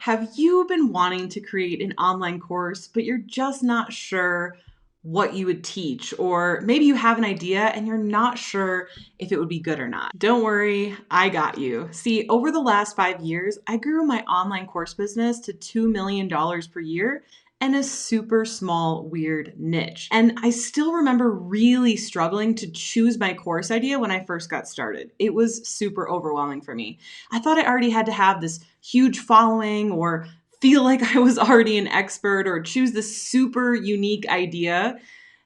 Have you been wanting to create an online course, but you're just not sure what you would teach? Or maybe you have an idea and you're not sure if it would be good or not. Don't worry, I got you. See, over the last 5 years, I grew my online course business to $2 million per year and a super small, weird niche. And I still remember really struggling to choose my course idea when I first got started. It was super overwhelming for me. I thought I already had to have this huge following or feel like I was already an expert or choose this super unique idea.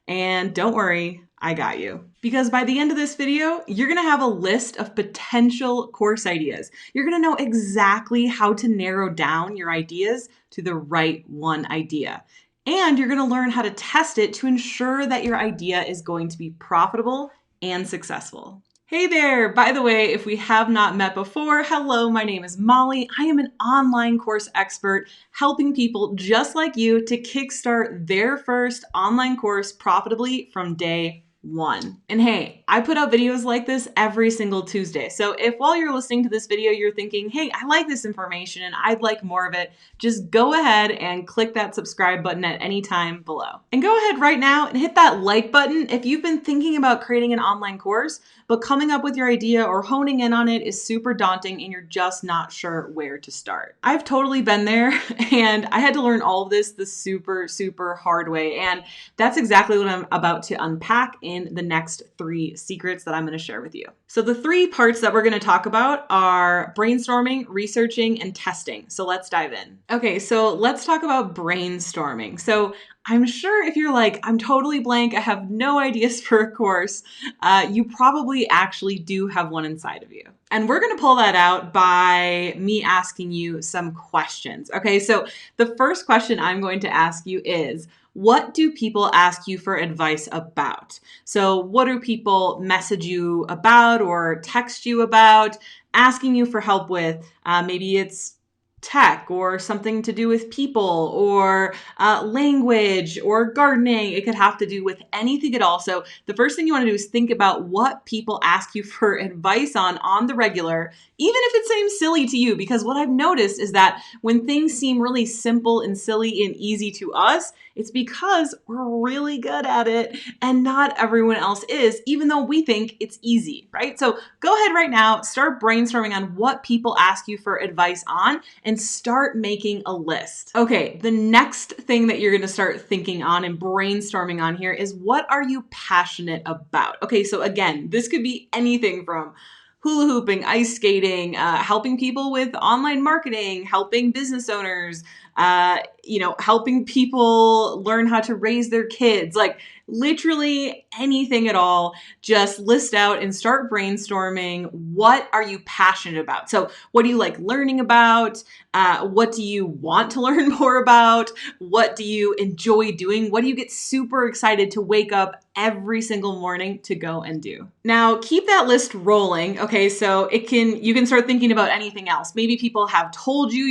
And don't worry, I got you. Because by the end of this video, you're gonna have a list of potential course ideas. You're gonna know exactly how to narrow down your ideas to the right one idea. And you're gonna learn how to test it to ensure that your idea is going to be profitable and successful. Hey there! By the way, if we have not met before, hello, my name is Molly. I am an online course expert helping people just like you to kickstart their first online course profitably from day one. And hey, I put out videos like this every single Tuesday. So if while you're listening to this video, you're thinking, hey, I like this information and I'd like more of it, just go ahead and click that subscribe button at any time below. And go ahead right now and hit that like button if you've been thinking about creating an online course, but coming up with your idea or honing in on it is super daunting and you're just not sure where to start. I've totally been there and I had to learn all of this the super hard way. And that's exactly what I'm about to unpack in the next 3 secrets that I'm going to share with you. So the 3 parts that we're going to talk about are brainstorming, researching, and testing. So let's dive in. Okay, so let's talk about brainstorming. So I'm sure if you're like, I'm totally blank, I have no ideas for a course, you probably actually do have one inside of you. And we're going to pull that out by me asking you some questions. Okay, so the first question I'm going to ask you is, what do people ask you for advice about? So what do people message you about or text you about, asking you for help with? Maybe it's tech or something to do with people or language or gardening. It could have to do with anything at all. So the first thing you want to do is think about what people ask you for advice on the regular, even if it seems silly to you, because what I've noticed is that when things seem really simple and silly and easy to us, it's because we're really good at it and not everyone else is, even though we think it's easy, right? So go ahead right now, start brainstorming on what people ask you for advice on and start making a list. Okay, the next thing that you're gonna start thinking on and brainstorming on here is, what are you passionate about? Okay, so again, this could be anything from hula hooping, ice skating, helping people with online marketing, helping business owners, helping people learn how to raise their kids, like literally anything at all. Just list out and start brainstorming. What are you passionate about? So what do you like learning about? What do you want to learn more about? What do you enjoy doing? What do you get super excited to wake up every single morning to go and do? Now keep that list rolling. Okay, so you can start thinking about anything else. Maybe people have told you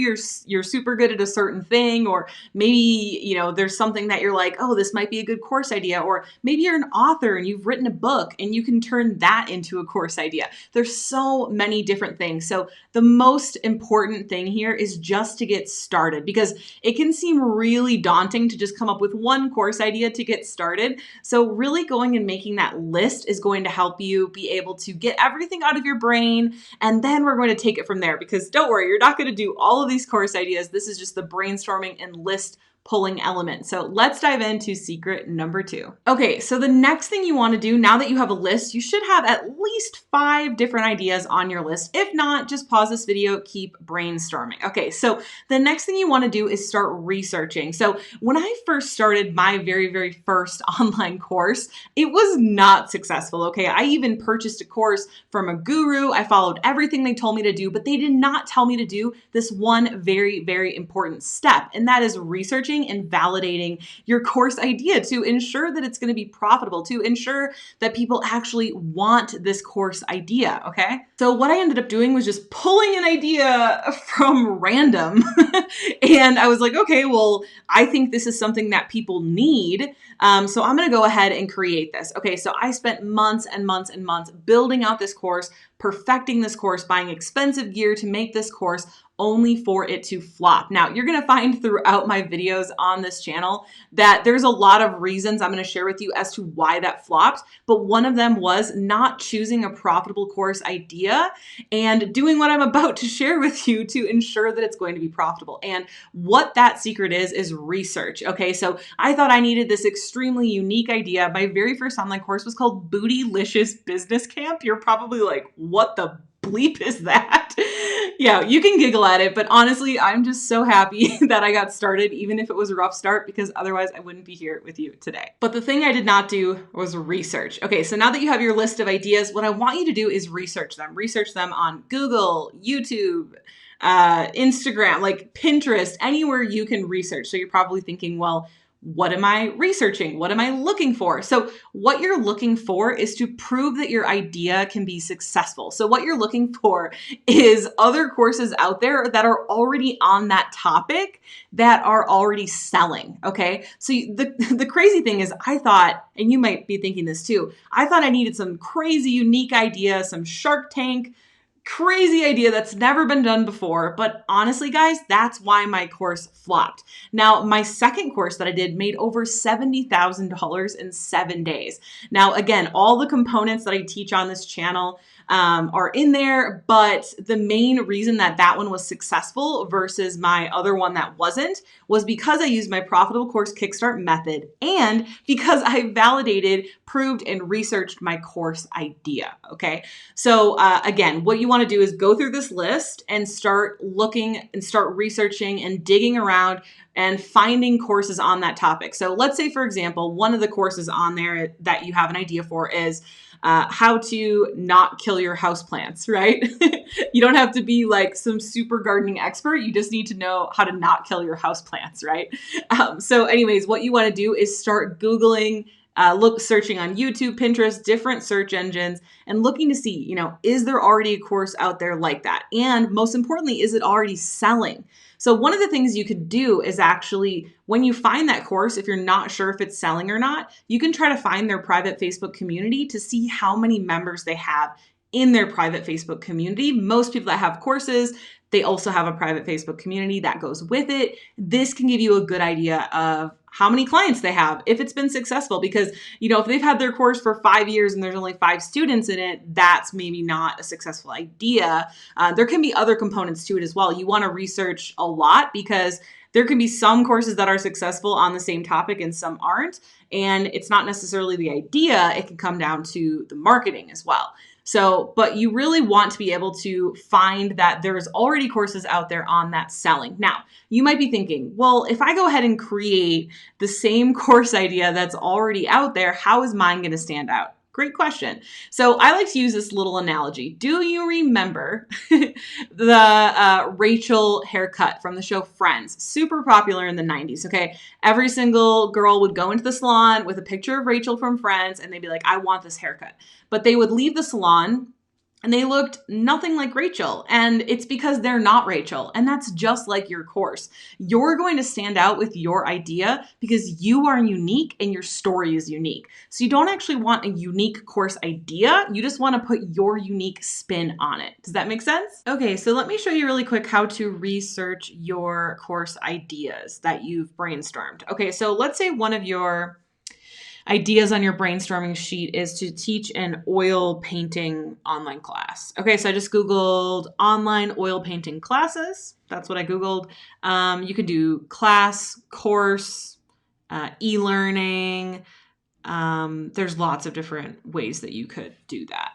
you're super good at a certain thing, or maybe there's something that you're like, oh, this might be a good course idea, or maybe you're an author and you've written a book and you can turn that into a course idea. There's so many different things. So the most important thing here is just to get started, because it can seem really daunting to just come up with one course idea to get started. So really going and making that list is going to help you be able to get everything out of your brain, and then we're going to take it from there, because don't worry, you're not going to do all of these course ideas. This is just the brainstorming and list pulling element. So let's dive into secret number 2. Okay, so the next thing you want to do, now that you have a list, you should have at least 5 different ideas on your list. If not, just pause this video, keep brainstorming. Okay, so the next thing you want to do is start researching. So when I first started my very first online course, it was not successful. Okay, I even purchased a course from a guru. I followed everything they told me to do, but they did not tell me to do this one very important step, and that is researching and validating your course idea to ensure that it's going to be profitable, to ensure that people actually want this course idea, okay? So what I ended up doing was just pulling an idea from random and I was like, okay, well, I think this is something that people need, so I'm going to go ahead and create this. Okay, so I spent months and months building out this course, perfecting this course, buying expensive gear to make this course, only for it to flop. Now, you're going to find throughout my videos on this channel that there's a lot of reasons I'm going to share with you as to why that flopped, but one of them was not choosing a profitable course idea and doing what I'm about to share with you to ensure that it's going to be profitable. And what that secret is research. Okay, so I thought I needed this extremely unique idea. My very first online course was called Bootylicious Business Camp. You're probably like, what the bleep is that? Yeah, you can giggle at it, but honestly, I'm just so happy that I got started, even if it was a rough start, because otherwise I wouldn't be here with you today. But the thing I did not do was research. Okay, so now that you have your list of ideas, what I want you to do is research them. Research them on Google, YouTube, Instagram, like Pinterest, anywhere you can research. So you're probably thinking, well, what am I researching? What am I looking for? So what you're looking for is to prove that your idea can be successful. So what you're looking for is other courses out there that are already on that topic that are already selling. Okay. So the crazy thing is I thought, and you might be thinking this too, I thought I needed some crazy unique idea, some Shark Tank crazy idea that's never been done before. But honestly, guys, that's why my course flopped. Now, my second course that I did made over $70,000 in 7 days. Now, again, all the components that I teach on this channel are in there, but the main reason that that one was successful versus my other one that wasn't was because I used my profitable course Kickstart method and because I validated, proved, and researched my course idea. Okay. So again, what you want to do is go through this list and start looking and start researching and digging around and finding courses on that topic. So let's say, for example, one of the courses on there that you have an idea for is how to not kill your houseplants, right? You don't have to be like some super gardening expert. You just need to know how to not kill your houseplants, right? So anyways, what you want to do is start Googling, searching on YouTube, Pinterest, different search engines, and looking to see, is there already a course out there like that? And most importantly, is it already selling? So one of the things you could do is actually, when you find that course, if you're not sure if it's selling or not, you can try to find their private Facebook community to see how many members they have in their private Facebook community. Most people that have courses, they also have a private Facebook community that goes with it. This can give you a good idea of how many clients they have, if it's been successful, because, if they've had their course for 5 years and there's only 5 students in it, that's maybe not a successful idea. There can be other components to it as well. You want to research a lot because there can be some courses that are successful on the same topic and some aren't. And it's not necessarily the idea. It can come down to the marketing as well. So, but you really want to be able to find that there's already courses out there on that selling. Now, you might be thinking, well, if I go ahead and create the same course idea that's already out there, how is mine going to stand out? Great question. So I like to use this little analogy. Do you remember the Rachel haircut from the show Friends? Super popular in the 90s, okay? Every single girl would go into the salon with a picture of Rachel from Friends and they'd be like, I want this haircut. But they would leave the salon and they looked nothing like Rachel. And it's because they're not Rachel. And that's just like your course. You're going to stand out with your idea because you are unique and your story is unique. So you don't actually want a unique course idea. You just want to put your unique spin on it. Does that make sense? Okay, so let me show you really quick how to research your course ideas that you've brainstormed. Okay, so let's say one of your ideas on your brainstorming sheet is to teach an oil painting online class. Okay, so I just Googled online oil painting classes. That's what I Googled. You could do class, course, e-learning. There's lots of different ways that you could do that.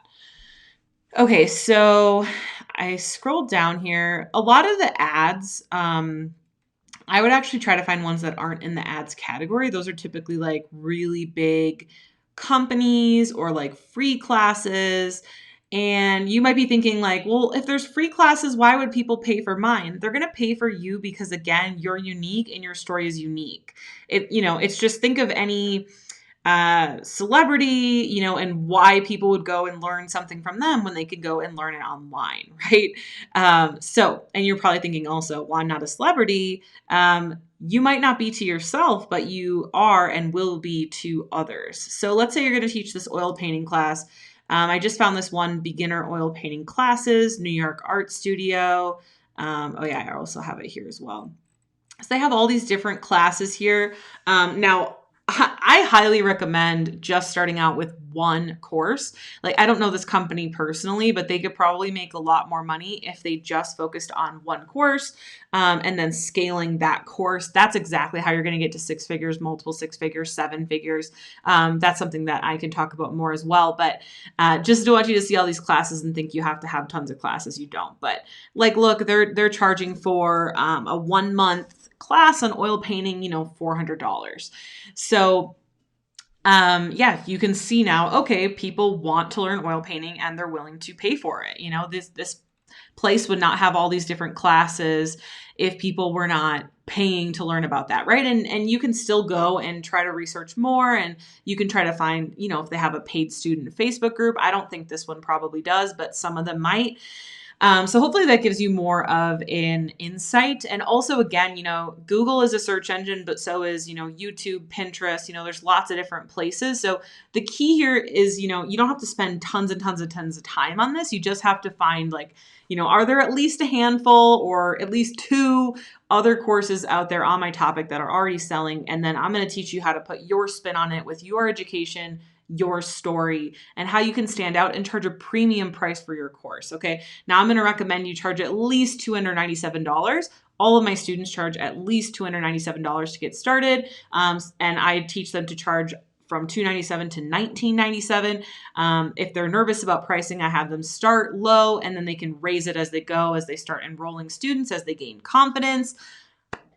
Okay, so I scrolled down here. A lot of the ads, I would actually try to find ones that aren't in the ads category. Those are typically like really big companies or like free classes. And you might be thinking like, well, if there's free classes, why would people pay for mine? They're going to pay for you because again, you're unique and your story is unique. It's just think of any celebrity, and why people would go and learn something from them when they could go and learn it online, right? And you're probably thinking also, well, I'm not a celebrity. You might not be to yourself, but you are and will be to others. So let's say you're going to teach this oil painting class. I just found this one, beginner oil painting classes, New York Art Studio. Oh yeah, I also have it here as well. So they have all these different classes here. Now, I highly recommend just starting out with one course. Like, I don't know this company personally, but they could probably make a lot more money if they just focused on one course and then scaling that course. That's exactly how you're going to get to six figures, multiple six figures, seven figures. That's something that I can talk about more as well. But just don't want you to see all these classes and think you have to have tons of classes. You don't. But like, look, they're charging for a 1 month class on oil painting, $400. So, yeah, you can see now, okay, people want to learn oil painting and they're willing to pay for it. This place would not have all these different classes if people were not paying to learn about that, right? And you can still go and try to research more, and you can try to find, if they have a paid student Facebook group. I don't think this one probably does, but some of them might. So hopefully that gives you more of an insight. And also, again, Google is a search engine, but so is, YouTube, Pinterest, there's lots of different places. So the key here is, you don't have to spend tons and tons of time on this. You just have to find are there at least a handful or at least two other courses out there on my topic that are already selling? And then I'm going to teach you how to put your spin on it with your education, your story, and how you can stand out and charge a premium price for your course. Okay. Now I'm going to recommend you charge at least $297. All of my students charge at least $297 to get started. And I teach them to charge from $297 to $1997. If they're nervous about pricing, I have them start low and then they can raise it as they go, as they start enrolling students, as they gain confidence.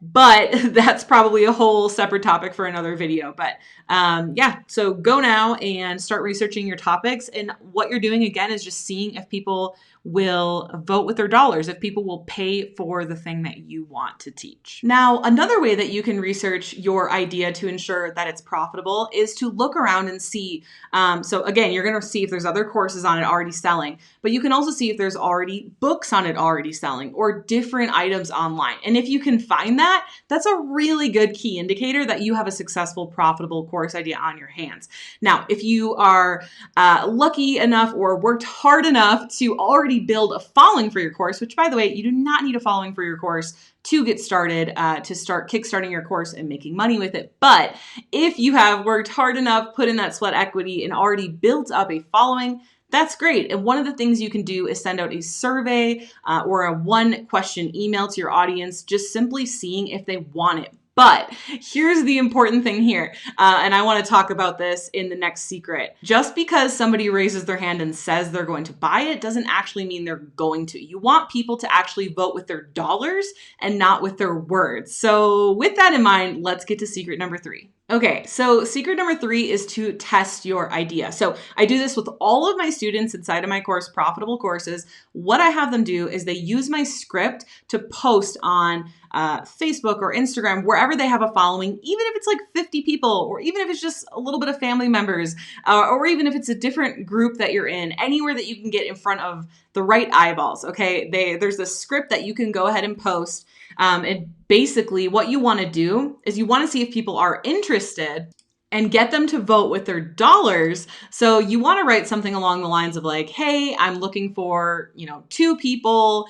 But that's probably a whole separate topic for another video. But yeah, so go now and start researching your topics. And what you're doing, again, is just seeing if people will vote with their dollars, if people will pay for the thing that you want to teach. Now, another way that you can research your idea to ensure that it's profitable is to look around and see. So again, you're going to see if there's other courses on it already selling, but you can also see if there's already books on it already selling or different items online. And if you can find that, that's a really good key indicator that you have a successful, profitable course idea on your hands. Now, if you are lucky enough or worked hard enough to already build a following for your course, which, by the way, you do not need a following for your course to get started, to start kickstarting your course and making money with it. But if you have worked hard enough, put in that sweat equity, and already built up a following, that's great. And one of the things you can do is send out a survey or a 1-question email to your audience, just simply seeing if they want it. But here's the important thing here, and I want to talk about this in the next secret. Just because somebody raises their hand and says they're going to buy it doesn't actually mean they're going to. You want people to actually vote with their dollars and not with their words. So with that in mind, let's get to secret number 3. Okay, so secret number 3 is to test your idea. So I do this with all of my students inside of my course, Profitable Courses. What I have them do is they use my script to post on Facebook or Instagram, wherever they have a following, even if it's like 50 people, or even if it's just a little bit of family members, or even if it's a different group that you're in, anywhere that you can get in front of the right eyeballs. Okay, there's a script that you can go ahead and post. And basically what you want to do is you want to see if people are interested and get them to vote with their dollars. So you want to write something along the lines of like, hey, I'm looking for, 2 people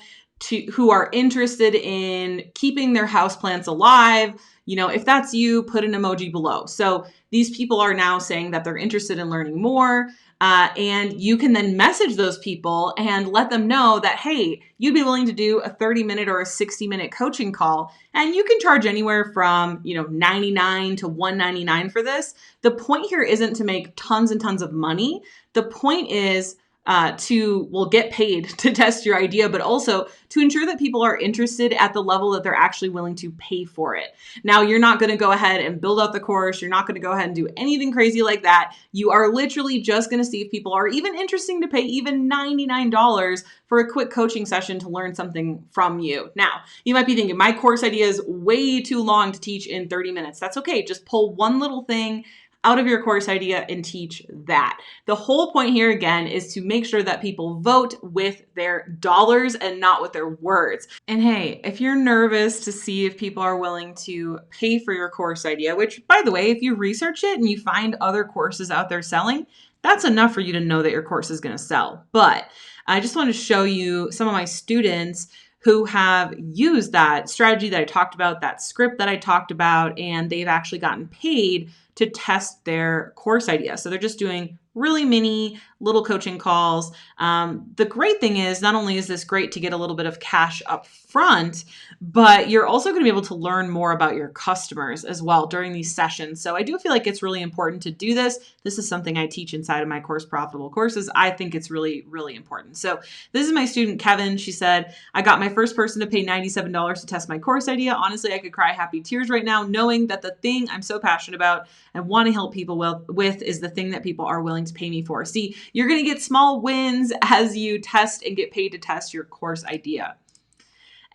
who are interested in keeping their houseplants alive. If that's you, put an emoji below. So these people are now saying that they're interested in learning more. And you can then message those people and let them know that, hey, you'd be willing to do a 30-minute or a 60-minute coaching call. And you can charge anywhere from, $99 to $199 for this. The point here isn't to make tons and tons of money. The point is to get paid to test your idea, but also to ensure that people are interested at the level that they're actually willing to pay for it. Now, you're not going to go ahead and build out the course. You're not going to go ahead and do anything crazy like that. You are literally just going to see if people are even interested to pay even $99 for a quick coaching session to learn something from you. Now, you might be thinking, my course idea is way too long to teach in 30 minutes. That's okay. Just pull one little thing out of your course idea and teach that. The whole point here, again, is to make sure that people vote with their dollars and not with their words. And hey, if you're nervous to see if people are willing to pay for your course idea, which, by the way, if you research it and you find other courses out there selling, that's enough for you to know that your course is going to sell. But I just want to show you some of my students who have used that strategy that I talked about, that script that I talked about, and they've actually gotten paid to test their course idea. So they're just doing really mini little coaching calls. The great thing is, not only is this great to get a little bit of cash up front, but you're also going to be able to learn more about your customers as well during these sessions. So I do feel like it's really important to do this. This is something I teach inside of my course, Profitable Courses. I think it's really, really important. So this is my student, Kevin. She said, I got my first person to pay $97 to test my course idea. Honestly, I could cry happy tears right now, knowing that the thing I'm so passionate about and want to help people with is the thing that people are willing to pay me for. See, you're going to get small wins as you test and get paid to test your course idea.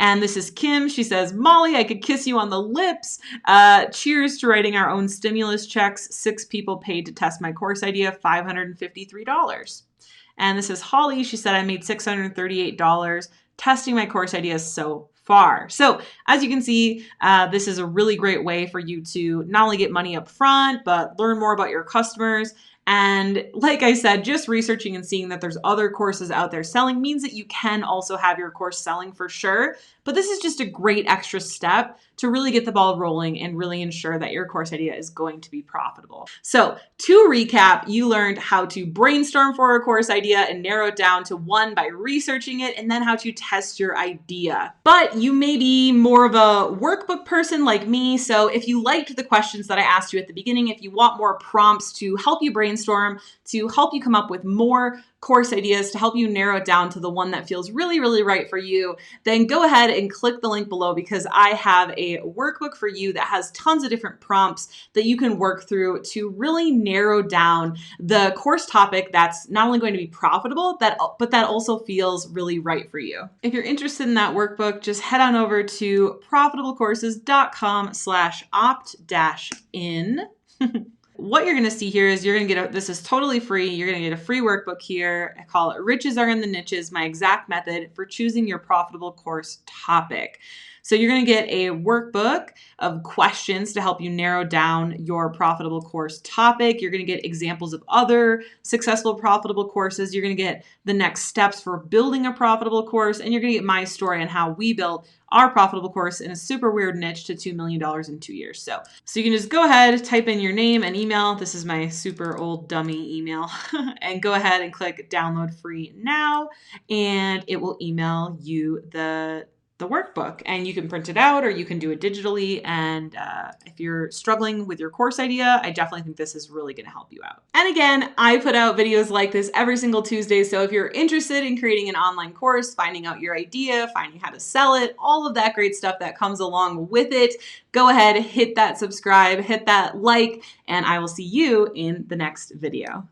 And this is Kim. She says, Molly, I could kiss you on the lips. Cheers to writing our own stimulus checks. 6 people paid to test my course idea, $553. And this is Holly. She said, I made $638 testing my course idea so far. So as you can see, this is a really great way for you to not only get money up front, but learn more about your customers. And like I said, just researching and seeing that there's other courses out there selling means that you can also have your course selling for sure. But this is just a great extra step to really get the ball rolling and really ensure that your course idea is going to be profitable. So to recap, you learned how to brainstorm for a course idea and narrow it down to one by researching it, and then how to test your idea. But you may be more of a workbook person like me. So if you liked the questions that I asked you at the beginning, if you want more prompts to help you brainstorm, to help you come up with more course ideas, to help you narrow it down to the one that feels really, really right for you, then go ahead and click the link below, because I have a workbook for you that has tons of different prompts that you can work through to really narrow down the course topic that's not only going to be profitable, but that also feels really right for you. If you're interested in that workbook, just head on over to profitablecourses.com/opt-in. What you're going to see here is you're going to get this is totally free. You're going to get a free workbook here. I call it Riches Are in the Niches, my exact method for choosing your profitable course topic. So you're going to get a workbook of questions to help you narrow down your profitable course topic. You're going to get examples of other successful profitable courses. You're going to get the next steps for building a profitable course, and you're going to get my story on how we built our profitable course in a super weird niche to $2 million in 2 years. So you can just go ahead, type in your name and email. This is my super old dummy email and go ahead and click download free now, and it will email you the workbook, and you can print it out or you can do it digitally. And if you're struggling with your course idea, I definitely think this is really going to help you out. And again, I put out videos like this every single Tuesday. So if you're interested in creating an online course, finding out your idea, finding how to sell it, all of that great stuff that comes along with it, go ahead, hit that subscribe, hit that like, and I will see you in the next video.